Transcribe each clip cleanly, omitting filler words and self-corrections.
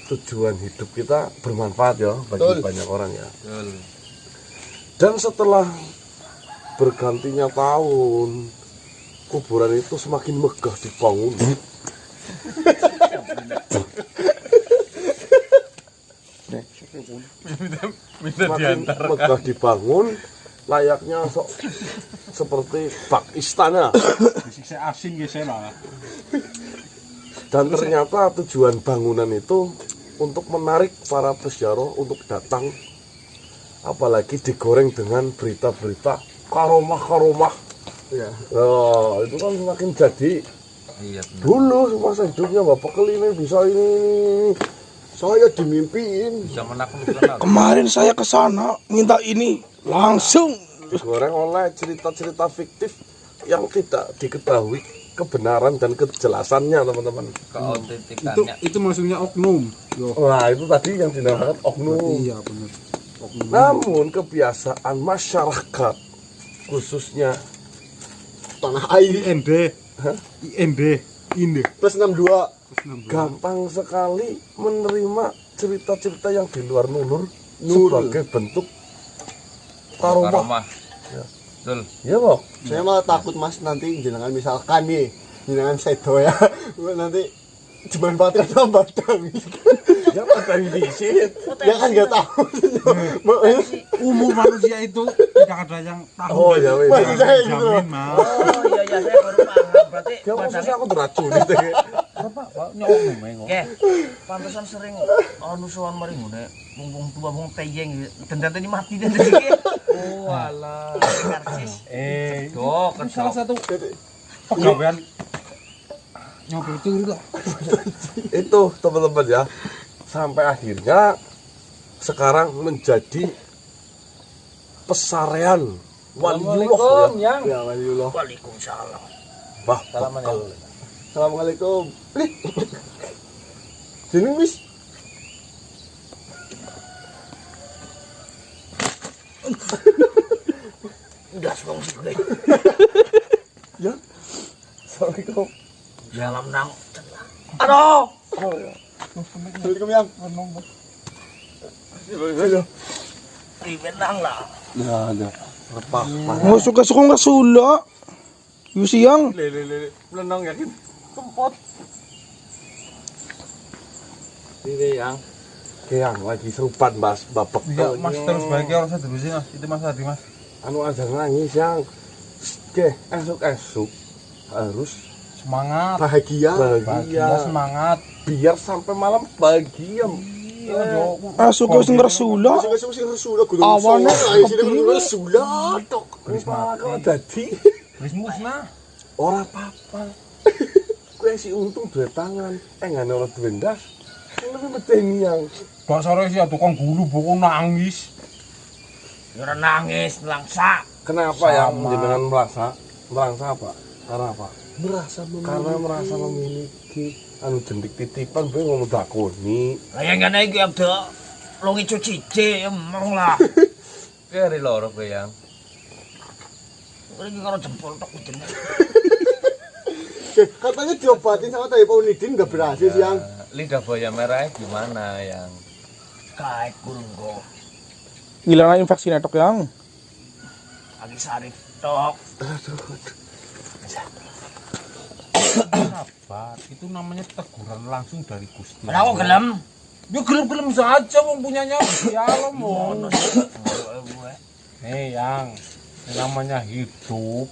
tujuan hidup kita bermanfaat ya bagi Betul. banyak orang ya. Betul. Dan setelah bergantinya tahun, kuburan itu semakin megah dibangun. Minta Semakin diantarkan. megah dibangun, layaknya seperti bak istana. Saya asin guys lah. Dan ternyata tujuan bangunan itu untuk menarik para peziarah untuk datang, apalagi digoreng dengan berita-berita karomah-karomah. Ya. Nah, itu kan semakin jadi. Iya benar. Dulu semasa hidupnya Bapak Kel ini bisa ini. Saya dimimpiin Bisa menakutkan. Kemarin saya ke sana minta ini langsung. digoreng oleh cerita-cerita fiktif yang tidak diketahui kebenaran dan kejelasannya, teman-teman. Keautentikannya. Itu maksudnya oknum. Loh. Nah, itu tadi yang dinamakan oknum. Iya benar. Oknum. Namun kebiasaan masyarakat khususnya Tanah air IND. IND. IND. plus 62. gampang sekali menerima cerita-cerita yang di luar nurul Nurul. sebagai bentuk karomah. Karomah. Ya. Betul. Iya, Bok. Saya malah takut Mas nanti jenengan misalkan nih, jenengan sedo ya. nanti dimanfaatkan sama badan. Ya pada disit. Ya kan enggak tahu. Umum manusia itu tidak ada yang tahu. Oh, ya wes. Masih saya gitu loh. Jamin, Mas. Oh iya iya saya baru paham. Berarti Ya maksudnya aku diracuni. Ini oknum ya. Oke, pantesan sering nusuhan mari ngene, wong tua wong teyeng dendam ini mati dan iki. Oh alah, karcis. Dok, Ini salah satu pegawaian nyopir itu lah. Itu teman-teman ya, sampai akhirnya sekarang menjadi pesarean waliullah ya. Ya waliullah. Waalaikumsalam. Bah, Salaman ya. bekal. Assalamualaikum. Sini Miss. Enggak suka musik gue. Ya. Assalamualaikum. Dalam nang. Aduh. Oh, ya. Assalamualaikum yang. Ribet nang lah. Nah, ada. Lepak. Oh, suka-suka nggak sula. Yu siang. Le. Melenong yakin. Kempot. Ini yang. Keang lagi serupan Mas, babak. Iya, Mas terus baiknya orang saya dulu sih Mas. Itu Mas Hadi Mas. Anu aja nangis yang. Oke, esok harus Semangat. Bahagia. Bahagia semangat. biar sampai malam bahagia. Iya, Jo. Asuka sing rasula. Sing Rasulullah kudu Awane Rasulullah tok. Malah kok dadi Wis musnah. ora apa-apa. Kowe si untung duwe tangan, ngene ora duwe ndas. Lebih medeni yang. Bak sore sih tukang gulu boko nangis. Ya ora nangis, langsa. Kenapa yang Sama. jenengan merasa apa? Karena apa? Karena merasa memiliki anu jendik titipan kowe ngomong dakoni. Lah yang ngene iki ada longi cuci emang lah. Kari loro kowe yang. Iki karo jempol tok ujene. Katanya diobatin sama Taipaunidin enggak berhasil yang. Lidah buaya merahnya gimana yang? Kae kurung go. Ngilang infeksi netok yang. Lagi sarif tok. Sabar, itu namanya teguran langsung dari Gusti. Ora kok gelem. Ya gelem-gelem saja wong punyanya Gusti Allah mon. Yang ini namanya hidup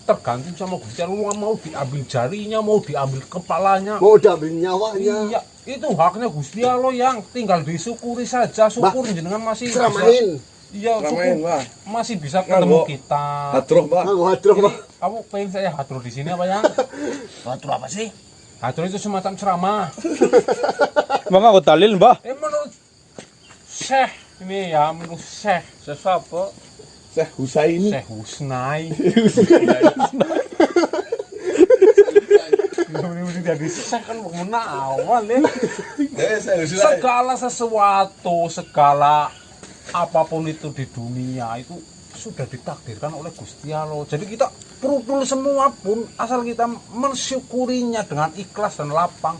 tergantung sama Gusti Allah, mau diambil jarinya, mau diambil kepalanya. Mau diambil nyawanya. Iya, itu haknya Gusti Allah yang tinggal disyukuri saja. Syukur jenengan masih bisa. Ceramain. Iya, Ramain, syukur Pak. masih bisa ketemu Nganggo. kita. Hadroh, Pak. Nganggo hadroh, Ini, Pak. kamu pengen saya hatur di sini apa yang? Batu apa sih? Hatur itu semacam ceramah. Bang aku dalil, Mbah. Menurut Syekh ini ya, menurut Syekh Sesapa? Syekh Husaini. Syekh Husnai. Ini jadi Syekh kan mengenal awal ya. Segala sesuatu, segala apapun itu di dunia itu sudah ditakdirkan oleh Gusti Allah. Jadi kita perlu semua pun asal kita mensyukurinya dengan ikhlas dan lapang.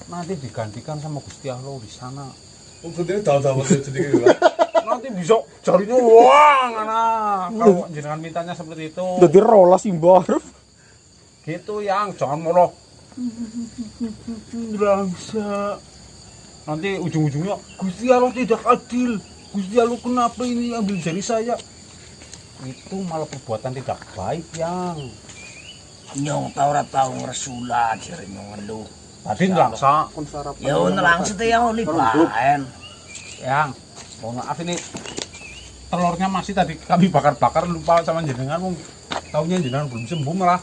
nanti digantikan sama Gusti Allah di sana. Putih tahu-tahu sedikit juga. Nanti bisa jarinya wah anak. Kalau jenengan mintanya seperti itu. Dadi rolas imbar. Gitu yang jangan moloh. Bangsa. Nanti ujung-ujungnya Gusti Allah tidak adil. Gusti Allah kenapa ini ambil jari saya? Itu malah perbuatan tidak baik yang. Nyong tau ora tau ngresula jare nyong ngeluh. Tadi ngelaksa. Ya nelangsung yang libaen. Yang, mohon maaf ini telurnya masih tadi kami bakar-bakar lupa sama jenengan. Taunya jenengan belum sembuh malah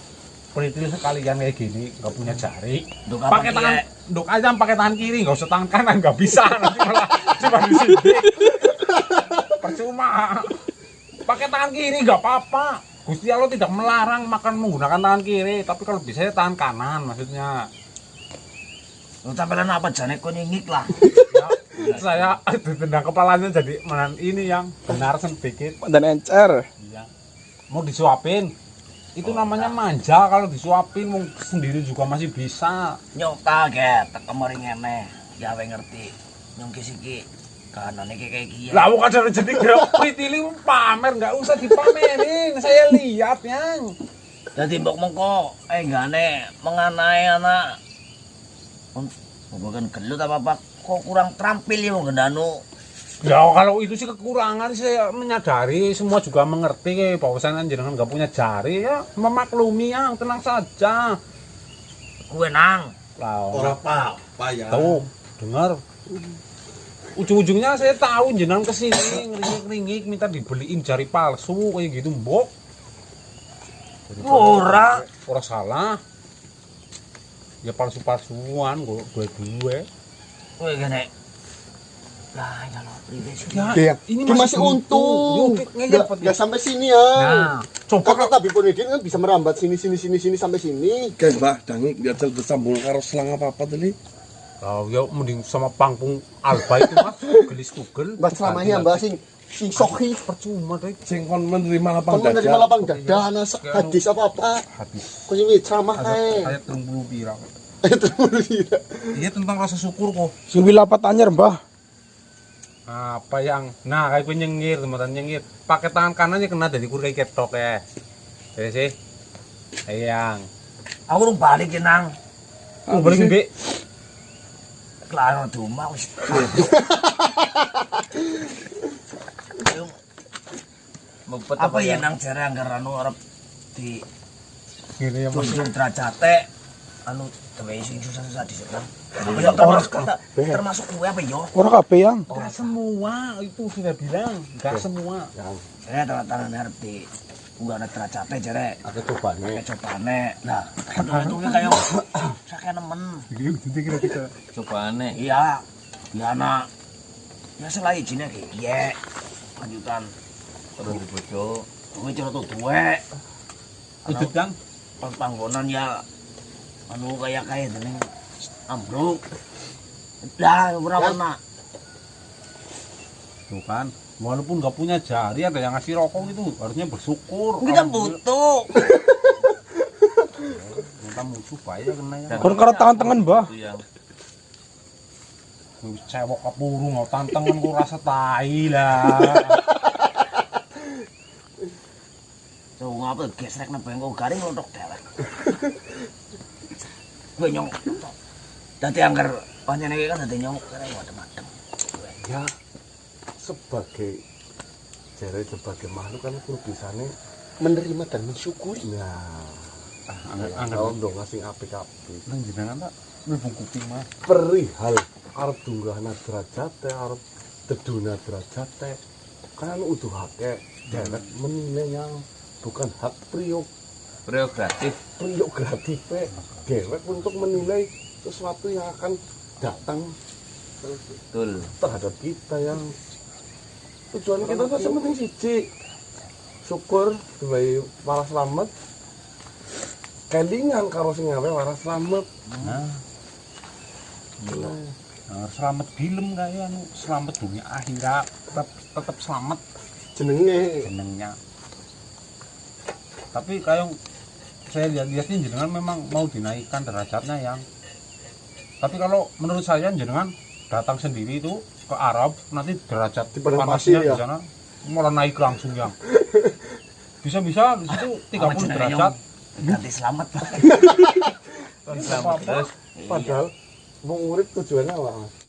peliti sekalian kayak gini, nggak punya jari. Pakai tangan, dok aja pakai tangan kiri, nggak usah tangan kanan, nggak bisa nanti malah cuma di sini. Percuma. Pakai tangan kiri nggak apa-apa. Gusti Allah tidak melarang makan menggunakan tangan kiri, tapi kalau bisa ya tangan kanan maksudnya. Lu tampilan apa jane kok nyingik lah. Ya, saya ditendang kepalanya jadi menan ini yang benar sedikit. Dan encer. Iya. Mau disuapin. Itu namanya manja, kalau disuapin mau sendiri juga masih bisa. Nyong kaget tek kemarin ngene. Gawe ngerti. Nyong kisiki kanan iki kayak gini. Lah bukan ada jadi gerak pritili pamer, nggak usah dipamerin. Saya lihat yang. Dadi mbok mengko enggane menganai anak. Bukan gelut apa kok kurang terampil ya wong gendano. Ya kalau itu sih kekurangan, saya menyadari, semua juga mengerti bahwasannya jenengan nggak punya jari ya, memaklumi yang tenang saja. Kue nang. Lah Orang apa ya? tahu, dengar. Ujung-ujungnya saya tahu jenengan kesini ngeringik-ringik minta dibeliin jari palsu kayak gitu, mbok. Ora salah. Ya palsu-palsuan gue. kue gene. Lah ya lo pribadi. Ya, Ini masih untung. Gak sampai sini ya. Nah, coba Karena tapi Ponedin kan bisa merambat sini sampai sini. Guys, Mbah, dangi biar tersambung karo selang apa-apa tadi. oh, ya mending sama panggung Alba itu Mas, gelis Google. Mbak selamanya Mbak sing sohi Percuma deh. Sing kon menerima lapang kon menerima dada. lapang dada hadis apa Habis. kok sing ceramah kae. Ayat 30 pirang. Terus Iya tentang rasa syukur kok. Sing wilapat anyar, Mbah. Apa yang nah kayak gue nyengir teman nyengir pakai tangan kanannya kena dari kur kayak ketok ya jadi sih yang Aku urung balik ya nang. balik mbak Kelaro duma wis. Apa ya nang jare anggar anu arep di gini ya mas musim derajate anu gawe sing susah-susah diserang. Ya termasuk gue apa yo? Ora kabeh yang. nggak semua itu sudah bilang nggak semua Saya tangan arep di gua ada derajate jare. Aku cobane. Kayak cobane. Nah, itu kayak saya nemen. kira kita Cobane. Iya. Ya anak. Ya selain izinnya kayak iya. Lanjutan. Terus dibojo. Gue cara tuh duwe. udut kan Pas panggonan ya anu kayak dening ambruk. Dah berapa nak? tuh kan walaupun nggak punya jari ada yang ngasih rokok itu harusnya bersyukur Kita butuh. minta musuh bahaya kena ya Kon karo tangan-tangan, Mbah. Itu yang cewek kapuru mau tantangan gue rasa tai lah Tuh ngapa gesrek nang bengko garing lontok dewek. Gue nyong. Dadi anggar pancene iki kan dadi nyong kare madem-madem. Ya sebagai sebagai makhluk kan kudu bisane menerima dan mensyukuri. nah anggar kalau dong ngasih apik-apik nang jenengan tak nubung kuping mas perihal arep dunggahna derajate arep deduna derajate kan utuh hake dewek menilai yang bukan hak prerogatif. prerogatif dewek untuk menilai sesuatu yang akan datang Betul. terhadap kita yang tujuan kita kan penting siji syukur sebagai waras selamat kelingan karo sing ngawe waras selamat nah selamat film kayak anu selamat dunia akhirat tetap selamat Jenenge jenengnya tapi kayak saya lihat-lihatnya jenengan memang mau dinaikkan derajatnya yang Tapi kalau menurut saya jenengan datang sendiri itu ke Arab, nanti derajat Di padang panasnya pasir, ya? di sana malah naik langsung yang. Bisa-bisa di situ 30 derajat. Ganti selamat Pak. Selamat terus. Padahal mau urip tujuannya apa, Mas?